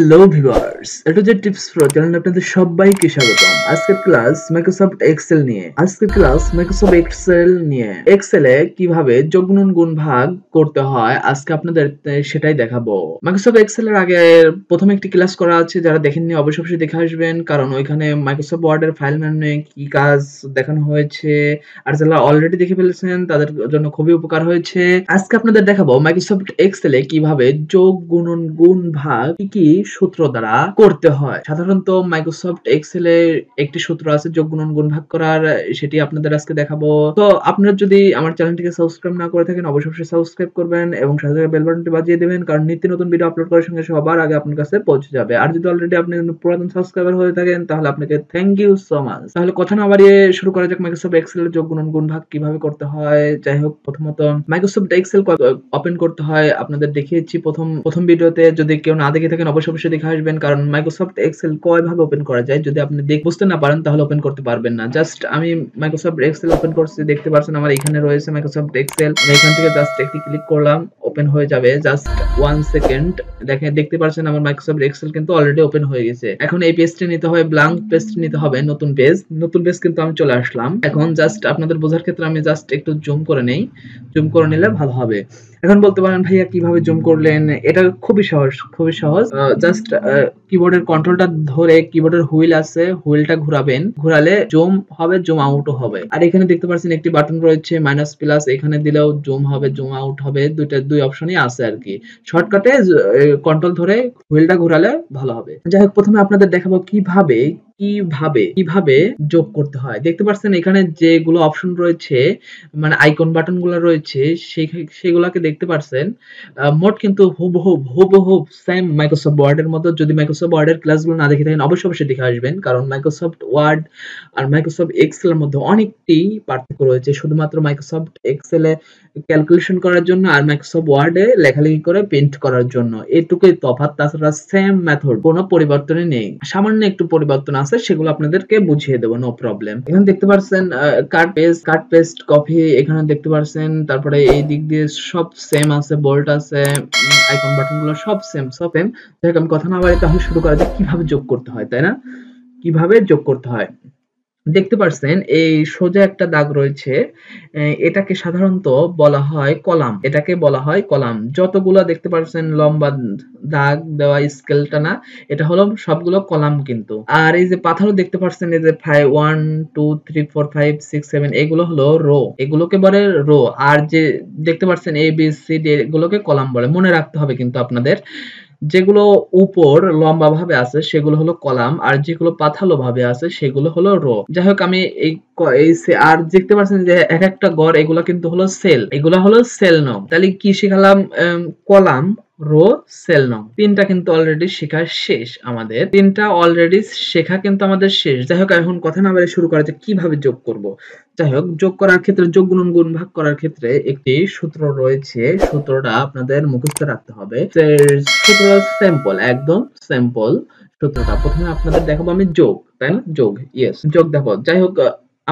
Hello viewers, এটা যে tips pro চ্যানেলে আপনাদের সবাইকে স্বাগতম। আজকের ক্লাস মাইক্রোসফট এক্সেল নিয়ে। এক্সেলে কিভাবে যোগ গুণন গুণ ভাগ করতে হয় আজকে আপনাদের সেটাই দেখাবো। মাইক্রোসফট এক্সেল এর আগে প্রথমে একটি ক্লাস করা আছে, যারা দেখেননি অবশ্যই দেখে আসবেন, কারণ ওইখানে মাইক্রোসফট ওয়ার্ডের ফাইল ম্যানুয়ে কি কাজ দেখানো হয়েছে, আর যারা অলরেডি দেখে ফেলেছেন তাদের জন্য খুবই উপকার হয়েছে। আজকে আপনাদের দেখাবো মাইক্রোসফট এক্সেলে কিভাবে যোগ গুণন গুণ ভাগ কি সূত্র দ্বারা করতে হয়। সাধারণত মাইক্রোসফট এক্সেলে একটি সূত্র আছে যোগ গুণন গুণ ভাগ করার, সেটি আপনাদের আজকে দেখাবো। তো আপনারা যদি আমার চ্যানেলটিকে সাবস্ক্রাইব না করে থাকেন অবশ্যই সাবস্ক্রাইব করবেন এবং সাথে বেল বাটনটি বাজিয়ে দিবেন, কারণ নিত্য নতুন ভিডিও আপলোড করার সঙ্গে সবার আগে আপনার কাছে পৌঁছে যাবে। আর যদি অলরেডি আপনি পুরাতন সাবস্ক্রাইবার হয়ে থাকেন তাহলে আপনাকে থ্যাংক ইউ সো মাচ। তাহলে কথা না বাড়িয়ে শুরু করা যাক মাইক্রোসফট এক্সেলের যোগ গুণন গুণ ভাগ কিভাবে করতে হয়। যাই হোক, প্রথমত মাইক্রোসফট এক্সেল ওপেন করতে হয়, আপনাদের দেখিয়েছি প্রথম ভিডিওতে। যদি কেউ না দেখে থাকেন অবশ্যই দেখে আসবেন, কারণ মাইক্রোসফট এক্সেল কয়ভাবে ওপেন করা যায় যদি আপনি বুঝতে না পারেন তাহলে ওপেন করতে পারবেন না। জাস্ট আমি মাইক্রোসফট এক্সেল ওপেন করছি, দেখতে পাচ্ছেন আমার এখানে রয়েছে মাইক্রোসফট এক্সেল। আমি এখান থেকে জাস্ট একটি ক্লিক করলাম, ওপেন হয়ে যাবে। জাস্ট 1 সেকেন্ড দেখতে পাচ্ছেন আমার মাইক্রোসফট এক্সেল কিন্তু অলরেডি ওপেন হয়ে গেছে। এখন এই পেজটি নিতে হবে, ব্ল্যাঙ্ক পেজটি নিতে হবে, নতুন পেজ কিন্তু আমি চলে আসলাম। এখন জাস্ট আপনাদের বোঝার ক্ষেত্রে আমি জাস্ট একটু জুম করে নেই, জুম করে নিলে ভালো হবে। এখন বলতে পারেন ভাইয়া কিভাবে জুম করলেন, এটা খুবই সহজ। জাস্ট কিবোর্ডের কন্ট্রোলটা ধরে কিবোর্ডের হুইল আছে, হুইলটা ঘোরাবেন, ঘোরালে জুম হবে, জুম আউটও হবে। আর এখানে দেখতে পাচ্ছেন একটি বাটন রয়েছে মাইনাস প্লাস, এখানে দিলেও জুম হবে, জুম আউট হবে, দুই অপশনই আছে আর কি। শর্টকাটে কন্ট্রোল ধরে হুইলটা ঘোরালে ভালো হবে। যাই হোক, প্রথমে আপনাদের দেখাবো কিভাবে যোগ করতে হয়। দেখতে পাচ্ছেন এখানে যেগুলো অপশন রয়েছে, মানে আইকন বাটন গুলো রয়েছে, সেগুলোকে দেখতে পাচ্ছেন মোট কিন্তু হুবহু সেম মাইক্রোসফট ওয়ার্ড এর মতো। যদি মাইক্রোসফট ওয়ার্ড এর ক্লাসগুলো না দেখে থাকেন অবশ্যই দেখে আসবেন, কারণ মাইক্রোসফট ওয়ার্ড আর মাইক্রোসফট এক্সেল এর মধ্যে অনেকটি পার্থক্য রয়েছে। শুধুমাত্র মাইক্রোসফট এক্সেলে ক্যালকুলেশন করার জন্য আর মাইক্রোসফট ওয়ার্ডে লেখালেখি করে প্রিন্ট করার জন্য, এটুকুই তফাৎ। তাছাড়া সেম মেথড, কোনো পরিবর্তনই নেই। সামান্য একটু পরিবর্তন আছে, সেগুলো আপনাদেরকে বুঝিয়ে দেবো, নো প্রবলেম। এখানে দেখতে পাচ্ছেন কাট পেস্ট কপি, এখানে দেখতে পাচ্ছেন। তারপরে এই দিক দিয়ে সব সেম আছে, বোল্ট আছে, আইকন বাটন গুলো সব সেম। যাই আমি কথা না বাড়ি তাহলে শুরু করা যাক কিভাবে যোগ করতে হয়, তাই না? কিভাবে যোগ করতে হয় দেখতে পাচ্ছেন এই সোজা একটা দাগ রয়েছে, এটাকে সাধারণত বলা হয় কলাম। যতগুলো দেখতে পাচ্ছেন লম্বা দাগ দেওয়া স্কেল টানা, এটা হলো সবগুলো কলাম কিন্তু। আর এই যে পাথরও দেখতে পাচ্ছেন, এই যে 1 2 3 4 5 6 7 এগুলো হলো রো, এগুলোকে বলে রো। আর যে দেখতে পাচ্ছেন এ বি সি ডি এগুলোকে কলাম বলে। মনে রাখতে হবে কিন্তু আপনাদের, যেগুলো উপর লম্বা ভাবে আছে সেগুলো হলো কলাম, আর যেগুলো পাথালো ভাবে আছে সেগুলো হলো রো। যাই হোক, আমি আর দেখতে পাচ্ছেন যে এক একটা গড়, এগুলো কিন্তু হলো সেল, এগুলো হলো সেল নং। তাহলে কি শিখালাম? কলাম, রো, সেল নং, তিনটা কিন্তু অলরেডি শেখা শেষ আমাদের। যাই হোক, এখন কথা না বলে শুরু করা যাক কিভাবে যোগ করব। যাই হোক, যোগ করার ক্ষেত্রে, যোগ গুণন গুণ ভাগ করার ক্ষেত্রে একটি সূত্র রয়েছে, সূত্রটা আপনাদের মুখস্থ রাখতে হবে। সূত্র সিম্পল, একদম সিম্পল সূত্রটা। প্রথমে আপনাদের দেখাবো আমি যোগ, তাই না? যোগ দেখো। যাই হোক,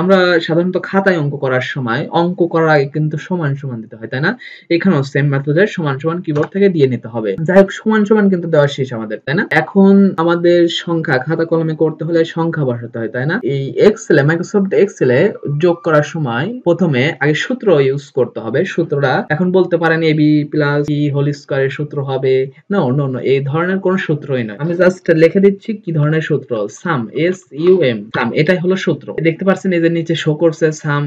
আমরা সাধারণত খাতায় অঙ্ক করার সময় অঙ্ক করার আগে কিন্তু সমান সমান দিতে হয়, তাই না? এখানেও সেম মেথডে সমান সমান কিবোর্ড থেকে দিয়ে নিতে হবে। যাই হোক, সমান সমান কিন্তু দেওয়া শেষ আমাদের, তাই না? এখন আমাদের সংখ্যা খাতা কলমে করতে হলে সংখ্যা বসাতে হয়, তাই না? এই এক্সেলে, মাইক্রোসফট এক্সেলে যোগ করার সময় প্রথমে আগে সূত্র ইউজ করতে হবে। সূত্রটা এখন বলতে পারেন এবি প্লাস সি হোল স্কয়ারের সূত্র হবে। নো, এই ধরনের কোনো সূত্রই নয়। আমি জাস্ট লিখে দিচ্ছি কি ধরনের সূত্র। সাম, SUM, সাম, এটাই হলো সূত্র। দেখতে পাচ্ছেন এই যে নিচে শো করছে সাম,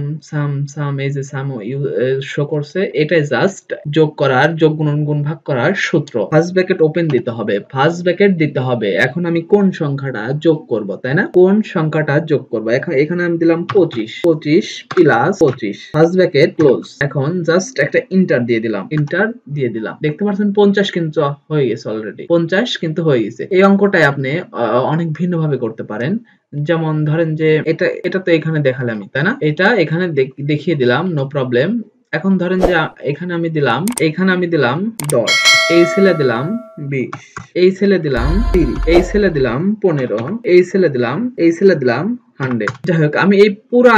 এই যে সাম শো করছে। এটাই জাস্ট যোগ গুণন গুণ ভাগ করার সূত্র। ফার্স্ট ব্র্যাকেট ওপেন দিতে হবে। এখন আমি কোন সংখ্যাটা যোগ করব, তাই না? কোন সংখ্যাটা যোগ করব, এখানে আমি দিলাম 25 প্লাস 25, ফার্স্ট ব্র্যাকেট ক্লোজ। এখন জাস্ট একটা এন্টার দিয়ে দিলাম। দেখতে পাচ্ছেন 50 কিন্তু হয়ে গেছে অলরেডি, 50 কিন্তু হয়ে গেছে। এই অঙ্কটাই আপনি অনেক ভিন্ন ভাবে করতে পারেন। যেমন ধরেন যে এটা তো এখানে দেখালে আমি, তাই না? এটা এখানে দেখিয়ে দিলাম, নো প্রবলেম। এখন ধরেন যে এখানে আমি দিলাম 10, এই সেলে দিলাম 20, এই সেলে দিলাম 30, এই সেলে দিলাম 15, এই সেলে দিলাম 100। যাই হোক, আমি এই পুরা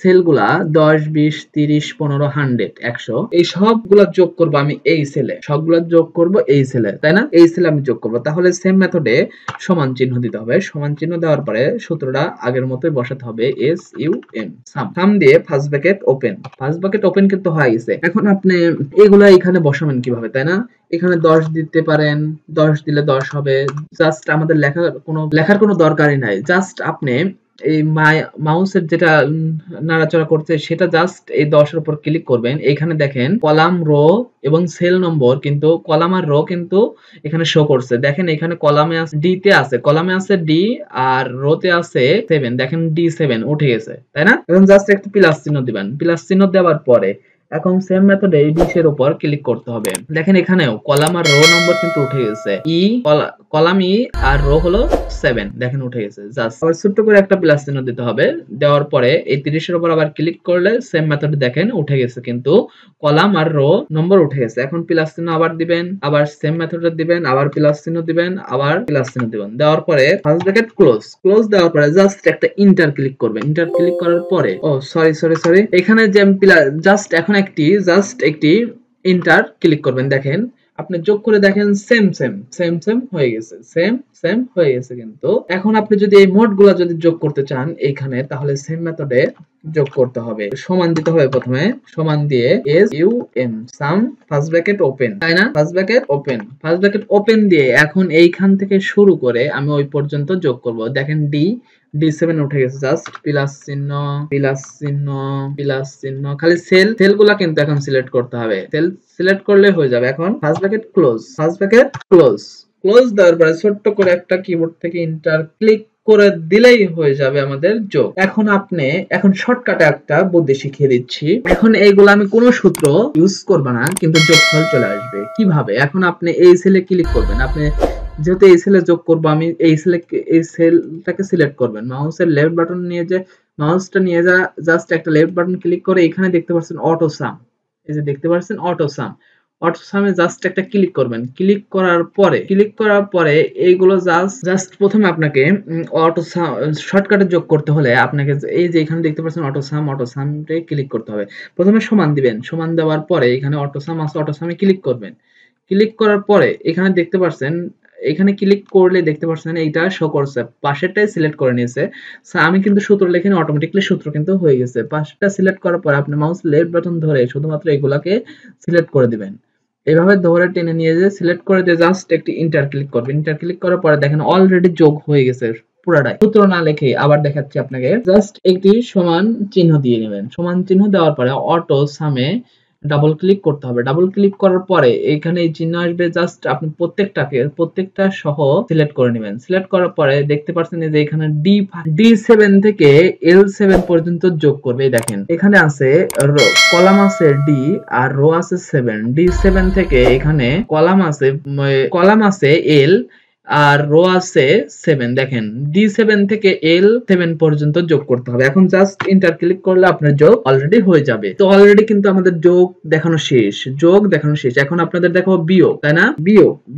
সেলগুলা 10, 20, 30, 15, 100, 100 এই সবগুলা যোগ করব আমি এই সেলে, সবগুলা যোগ করব এই সেলে, তাই না? এই সেলে আমি যোগ করব। তাহলে সেম মেথডে সমান চিহ্ন দিতে হবে। সমান চিহ্ন দেওয়ার পরে সূত্রটা আগের মতোই বসাতে হবে, এস ইউ এম, সাম দিয়ে first bracket open. First bracket open কিন্তু হয়ে গেছে। এখন আপনি এগুলা এখানে বসাবেন কিভাবে, তাই না? এখানে 10 দিতে পারেন, 10 দিলে 10 হবে। জাস্ট আমাদের লেখার কোনো দরকারই নাই। জাস্ট আপনি এই মাউসের যেটা নাড়াচাড়া করছে সেটা জাস্ট এই 10 এর উপর ক্লিক করবেন। এখানে দেখেন কলাম, রো এবং সেল নম্বর, কিন্তু কলাম আর রো কিন্তু এখানে শো করছে। দেখেন এখানে কলামে আছে ডি তে আছে, কলামে আছে ডি আর রোতে আছে 7। দেখেন D7 উঠে গেছে, তাই না? এখন জাস্ট একটা প্লাস চিহ্ন দিবেন। প্লাস চিহ্ন দেওয়ার পরে এখন সেম মেথডে এই 20 এর উপর ক্লিক করতে হবে। দেখেন এখানেও কলাম আর রো নম্বর কিন্তু উঠে গেছে। কলাম ই আর রো হলো 7, দেখেন উঠে গেছে। জাস্ট আবার ছোট্ট করে একটা প্লাস চিহ্ন দিতে হবে। দেওয়ার পরে এই 30 এর উপর আবার ক্লিক করলে সেম মেথডে দেখেন উঠে গেছে, কিন্তু কলাম আর রো নম্বর উঠে গেছে। এখন প্লাস চিহ্ন আবার দিবেন, আবার সেম মেথডে দিবেন, আবার প্লাস চিহ্ন দিবেন, আবার প্লাস চিহ্ন দিবেন। দেওয়ার পরে ফার্স্ট ব্র্যাকেট ক্লোজ দেওয়ার পরে জাস্ট একটা ইন্টার ক্লিক করবেন। ইন্টার ক্লিক করার পরে সরি এখানে যে জাস্ট এখন একটি ইন্টার ক্লিক করবেন। দেখেন আপনি যোগ করে দেখেন সেম হয়ে গেছে, সেম হয়ে গেছে। কিন্তু এখন আপনি যদি এই মোড গুলা যদি যোগ করতে চান এইখানে, তাহলে সেম মেথডে যোগ করতে হবে। সমান দিতে হবে প্রথমে, সমান দিয়ে S U M sum first bracket open, তাই না? ফার্স্ট ব্র্যাকেট ওপেন দিয়ে এখন এইখান থেকে শুরু করে আমি ওই পর্যন্ত যোগ করব। দেখেন D7 উঠে গেছে। জাস্ট প্লাস চিহ্ন খালি সেল গুলা কিন্তু এখন সিলেক্ট করতে হবে। সেল সিলেক্ট করলে হয়ে যাবে। এখন ফার্স্ট ব্র্যাকেট ক্লোজ দেওয়ার পরে ছোট্ট করে একটা কিবোর্ড থেকে ইন্টার ক্লিক করে দিলেই হয়ে যাবে আমাদের যোগ। এখন শর্টকাটে একটা বুদ্ধি শিখিয়ে দিচ্ছি। এখন এইগুলো আমি কোনো সূত্র ইউজ করব না, কিন্তু যোগফল চলে আসবে কিভাবে। এখন আপনি এই সেলে ক্লিক করবেন। আপনি যেহেতু এই সেলে যোগ করব, আমি এই সেলটাকে সিলেক্ট করবেন। মাউসের লেফট বাটন নিয়ে জাস্ট একটা লেফট বাটন ক্লিক করে এখানে দেখতে পাচ্ছেন অটো সাম। এই যে দেখতে পাচ্ছেন অটো সামে জাস্ট একটা ক্লিক করবেন। ক্লিক করার পরে এইগুলো জাস্ট প্রথমে আপনাকে অটো সাম শর্টকাটে যোগ করতে হলে আপনাকে এই যে এখানে দেখতে পাচ্ছেন অটো সামে ক্লিক করতে হবে। প্রথমে সমান দিবেন। সমান দেওয়ার পরে এখানে অটো সাম আছে, অটো সামে ক্লিক করবেন। ক্লিক করার পরে এখানে দেখতে পাচ্ছেন, এখানে ক্লিক করলে দেখতে পাচ্ছেন এইটা শো করছে, পাশেরটাই সিলেক্ট করে নিয়েছে। আমি কিন্তু সূত্র লিখিনি, অটোমেটিক্যালি সূত্র কিন্তু হয়ে গেছে। পাশেরটা সিলেক্ট করার পর আপনি মাউস লেফট বাটন ধরে শুধুমাত্র এগুলাকে সিলেক্ট করে দিবেন। এভাবে ধরে টেনে নিয়ে যে সিলেক্ট করে দিয়ে জাস্ট একটি ইন্টার ক্লিক করবেন। ইন্টার ক্লিক করার পরে দেখেন অলরেডি যোগ হয়ে গেছে পুরাটাই। সূত্র না লিখে আবার দেখাচ্ছি আপনাকে। জাস্ট একটি সমান চিহ্ন দিয়ে নেবেন। সমান চিহ্ন দেওয়ার পরে অটো সামে ডাবল ক্লিক করতে হবে। ডাবল ক্লিক করার পরে এখানে এই চিহ্ন আসবে। জাস্ট আপনি প্রত্যেকটা সহ সিলেক্ট করে নেবেন। সিলেক্ট করার পরে দেখতে পাচ্ছেন যে এখানে D7 থেকে L7 পর্যন্ত যোগ করবে। দেখেন এখানে আছে কলাম আছে D আর রো আছে 7। D7 থেকে এখানে কলাম আছে L আর রো আছে 7। দেখেন D7 থেকে L7 পর্যন্ত যোগ করতে হবে। এখন জাস্ট ইন্টার ক্লিক করলে আপনার যোগ অলরেডি হয়ে যাবে। তো অলরেডি কিন্তু আমাদের যোগ দেখানো শেষ। এখন আপনাদের দেখাবো বিয়োগ, তাই না?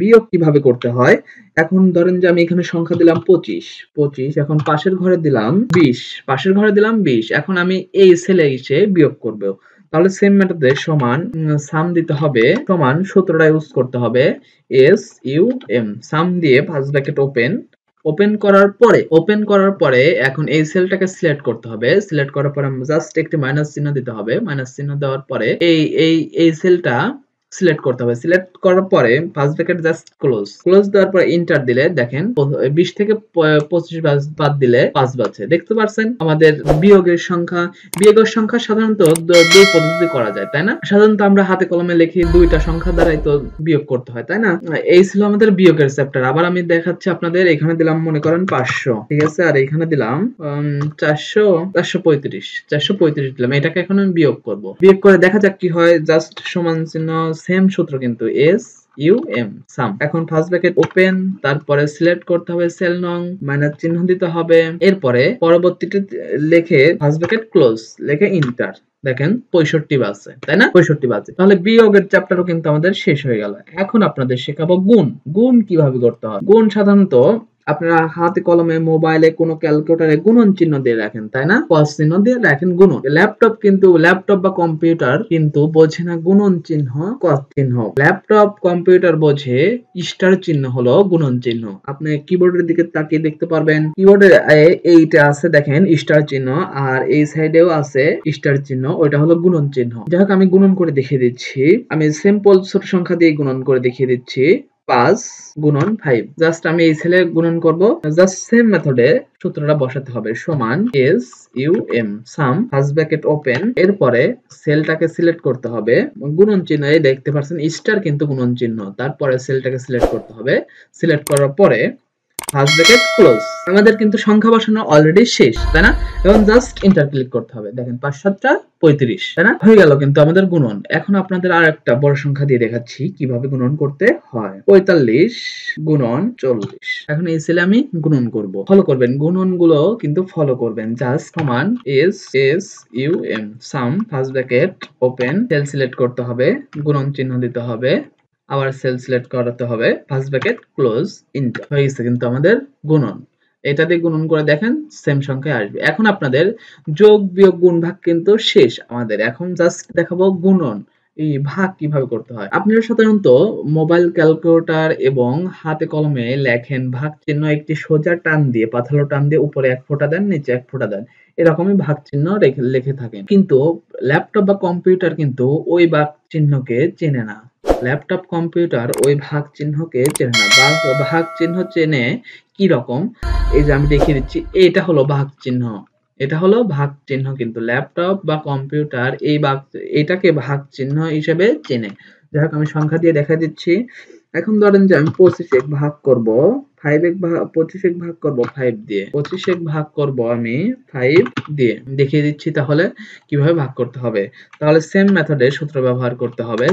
বিয়োগ কিভাবে করতে হয়। এখন ধরেন যে আমি এখানে সংখ্যা দিলাম 25। এখন পাশের ঘরে দিলাম 20। এখন আমি এই সেলে এসে বিয়োগ করব। তাহলে সেম মেথডে সমান সাম দিতে হবে, সমান সূত্রটা ইউজ করতে হবে, এস ইউ এম সাম দিয়ে ফার্স্ট ব্র্যাকেট ওপেন করার পরে এখন এই সেলটাকে সিলেক্ট করতে হবে। সিলেক্ট করার পরে জাস্ট একটি মাইনাস চিহ্ন দিতে হবে। মাইনাস চিহ্ন দেওয়ার পরে এই সেলটা সিলেক্ট করতে হবে। সিলেক্ট করার পরে ফার্স্ট ব্র্যাকেট জাস্ট ক্লোজ দেওয়ার পরে ইন্টার দিলে দেখেন 20 থেকে 25 বাদ দিলে 5 বাজছে। দেখতে পাচ্ছেন আমাদের বিয়োগের সংখ্যা সাধারণত দুই পদ্ধতি করা যায়, তাই না? সাধারণত আমরা হাতে কলমে লিখি, দুইটা সংখ্যা দ্বারাই তো বিয়োগ করতে হয়, তাই না? এই ছিল আমাদের বিয়োগের চ্যাপ্টার। আবার আমি দেখাচ্ছি আপনাদের। এখানে দিলাম মনে করেন 500, ঠিক আছে, আর এখানে দিলাম 435 দিলাম। এটাকে এখন আমি বিয়োগ করব। বিয়োগ করে দেখা যাক কি হয়। জাস্ট সমান চিহ্ন, সেম সূত্র কিন্তু, এস ইউ এম সাম। এখন ফার্স্ট ব্র্যাকেট ওপেন, তারপরে সিলেক্ট করতে হবে সেল নং, মাইনাস চিহ্ন দিতে হবে। এরপরে পরবর্তীতে লিখে ফার্স্ট ব্র্যাকেট ক্লোজ লিখে ইন্টার দেখেন 65 বাজছে, তাই না? 65 বাজছে। তাহলে বিয়োগের চ্যাপ্টারও কিন্তু আমাদের শেষ হয়ে গেল। এখন আপনাদের শেখাবো গুণ। গুণ কিভাবে করতে হয়। গুণ সাধারণত আপনারা হাতে কলমে মোবাইলে কোনো ক্যালকুলেটরে গুণন চিহ্ন দিয়ে রাখেন, তাই না? প্লাস চিহ্ন দিয়ে রাখেন গুণন। ল্যাপটপ বা কম্পিউটার কিন্তু বোঝে না গুণন চিহ্ন, ক্রস চিহ্ন। ল্যাপটপ কম্পিউটার বোঝে স্টার চিহ্ন হলো গুণন চিহ্ন। আপনি কিবোর্ডের দিকে তাকিয়ে দেখতে পারবেন, কিবোর্ডে এইটা আছে দেখেন স্টার চিহ্ন, আর এই সাইডেও আছে স্টার চিহ্ন, ওইটা হলো গুণন চিহ্ন। যাই হোক আমি গুণন করে দেখিয়ে দিচ্ছি। আমি সিম্পল ছোট সংখ্যা দিয়ে গুণন করে দেখিয়ে দিচ্ছি। 5 গুণন 5। জাস্ট আমি এই সেলে গুণন করব। জাস্ট সেম মেথডে সূত্রটা বসাতে হবে। সমান S U M sum first bracket open, এরপরে সেলটাকে সিলেক্ট করতে হবে। গুণন চিহ্ন এই দেখতে পাচ্ছেন স্টার কিন্তু গুণন চিহ্ন। তারপরে সেলটাকে সিলেক্ট করতে হবে। সিলেক্ট করার পরে ফার্স্ট ব্র্যাকেট ক্লোজ। আমাদের কিন্তু সংখ্যা বসানো অলরেডি শেষ, তাই না? এখন জাস্ট এন্টার ক্লিক করতে হবে। দেখেন 5 7 35, তাই না? হয়ে গেল কিন্তু আমাদের গুণন। এখন আপনাদের আর একটা বড় সংখ্যা দিয়ে দেখাচ্ছি কিভাবে গুণন করতে হয়। 45 গুণন 40। এখন এই সেলে আমি গুণন করব। ফলো করবেন, গুণন গুলো কিন্তু ফলো করবেন। জাস্ট সমান S S U M sum first bracket open, cell select করতে হবে, গুণন চিহ্ন দিতে হবে, আবার সেল সিলেক্ট করাতে হবে, ফার্স্ট ব্র্যাকেট ক্লোজ, এন্টার। হয়ে গেছে কিন্তু আমাদের গুণন। এটা দিয়ে গুণন করে দেখেন সেম সংখ্যায় আসবে। এখন আপনাদের যোগ বিয়োগ গুণ ভাগ কিন্তু শেষ আমাদের। এখন জাস্ট দেখাবো গুণন, এই ভাগ কিভাবে করতে হয়। আপনারা সাধারণত মোবাইল ক্যালকুলেটর এবং হাতে কলমে লেখেন ভাগ চিহ্ন একটি সোজা টান দিয়ে, পাথালো টান দিয়ে উপরে 1 ফোঁটা দেন, নিচে 1 ফোঁটা দেন, এরকমই ভাগ চিহ্ন লিখে থাকেন। কিন্তু ল্যাপটপ বা কম্পিউটার কিন্তু ওই ভাগ চিহ্নকে চেনে না। ল্যাপটপ কম্পিউটার ওই ভাগ চিহ্নকে চেনে না। বা ভাগ চিহ্ন চেনে কি রকম, এই যে আমি দেখিয়ে দিচ্ছি, এটা হলো ভাগ চিহ্ন। এটা হলো ভাগ চিহ্ন, কিন্তু ল্যাপটপ বা কম্পিউটার এটাকে ভাগ চিহ্ন হিসেবে চেনে। যাই হোক আমি সংখ্যা দিয়ে দেখা দিচ্ছি। এখন ধরেন যে আমি 25 ভাগ করব 25 ভাগ করব 5 দিয়ে। 25 ভাগ করব আমি 5 দিয়ে। দেখিয়ে দিচ্ছি তাহলে কিভাবে ভাগ করতে হবে। তাহলে সেম মেথডে সূত্র ব্যবহার করতে হবে।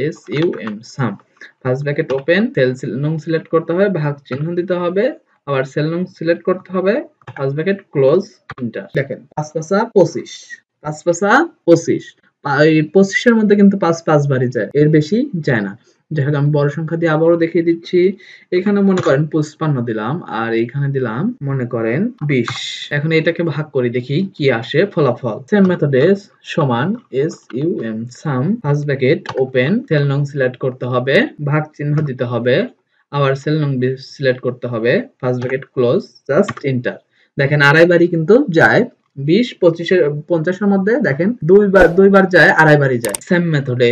S U M sum first bracket open, cell নং সিলেক্ট করতে হবে, ভাগ চিহ্ন দিতে হবে, আবার সেল নং সিলেক্ট করতে হবে, ফার্স্ট ব্র্যাকেট ক্লোজ, এন্টার। দেখেন 5 5 25, 5 5 25, এই 25 এর মধ্যে কিন্তু 5 5 বারই যায়, এর বেশি যায় না। যাই হোক আমি বড় সংখ্যা দিয়ে আবারও দেখিয়ে দিচ্ছি। এখানে মনে করেন 55 দিলাম, আর এইখানে দিলাম মনে করেন 20। এখন এটাকে ভাগ করে দেখি কি আসে ফলাফল। সেম মেথডে সমান S U M sum first bracket open, cell নং সিলেক্ট করতে হবে, ভাগ চিহ্ন দিতে হবে, আবার সেল নং সিলেক্ট করতে হবে, first bracket close, just enter. দেখেন আড়াই বারই কিন্তু যায়। 20 25 50 এর মধ্যে দেখেন দুইবার যায়, আড়াই বারই যায় সেম মেথডে।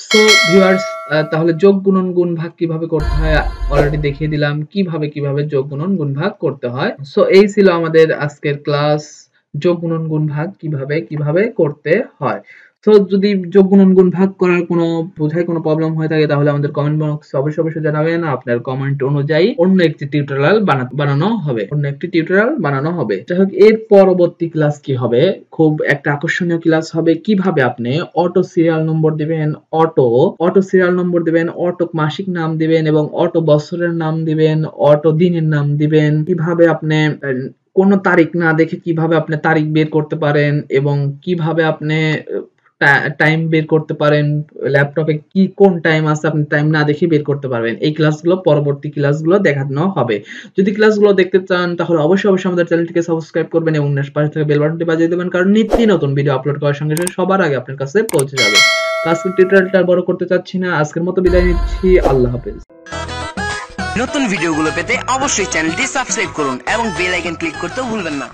সো ভিউয়ার্স, তাহলে যোগ গুণন গুণ ভাগ কিভাবে করতে হয় অলরেডি দেখিয়ে দিলাম, কিভাবে যোগ গুণন গুণ ভাগ করতে হয়। সো এই ছিল আমাদের আজকের ক্লাস, যোগ গুণন গুণ ভাগ কিভাবে করতে হয়। তো যদি যোগ গুণন গুণ ভাগ করার বোঝায় কোনো প্রবলেম হয়ে থাকে তাহলে আমাদের কমেন্ট বক্সে অবশ্যই জানাবেন। আপনার কমেন্ট অনুযায়ী অন্য একটি টিউটোরিয়াল বানানো হবে। যাই হোক এর পরবর্তী ক্লাস কি হবে, খুব একটা আকর্ষণীয় ক্লাস হবে। কিভাবে আপনি অটো সিরিয়াল নম্বর দিবেন, অটো মাসিক নাম দিবেন, এবং অটো বছরের নাম দিবেন, অটো দিনের নাম দিবেন, কিভাবে আপনি কোনো তারিখ না দেখে কিভাবে আপনি তারিখ বের করতে পারেন, এবং কিভাবে আপনি টাইম বের করতে পারেন, ল্যাপটপে কোন টাইম আছে আপনি টাইম না দেখে বের করতে পারবেন। এই ক্লাসগুলো পরবর্তী ক্লাসগুলো দেখানো হবে। যদি ক্লাসগুলো দেখতে চান তাহলে অবশ্যই আমাদের চ্যানেলটিকে সাবস্ক্রাইব করবেন এবং পাশে থাকা বেল বাটনটি বাজিয়ে দেবেন, কারণ নিত্য নতুন ভিডিও আপলোড করার সঙ্গে সঙ্গে সবার আগে আপনার কাছে পৌঁছে যাবে। আজকের টিউটোরিয়ালটা বড় করতে চাচ্ছি না, আজকের মতো বিদায় নিচ্ছি। আল্লাহ হাফেজ। নতুন ভিডিওগুলো পেতে অবশ্যই চ্যানেলটি সাবস্ক্রাইব করুন এবং বেল আইকন ক্লিক করতেও ভুলবেন না।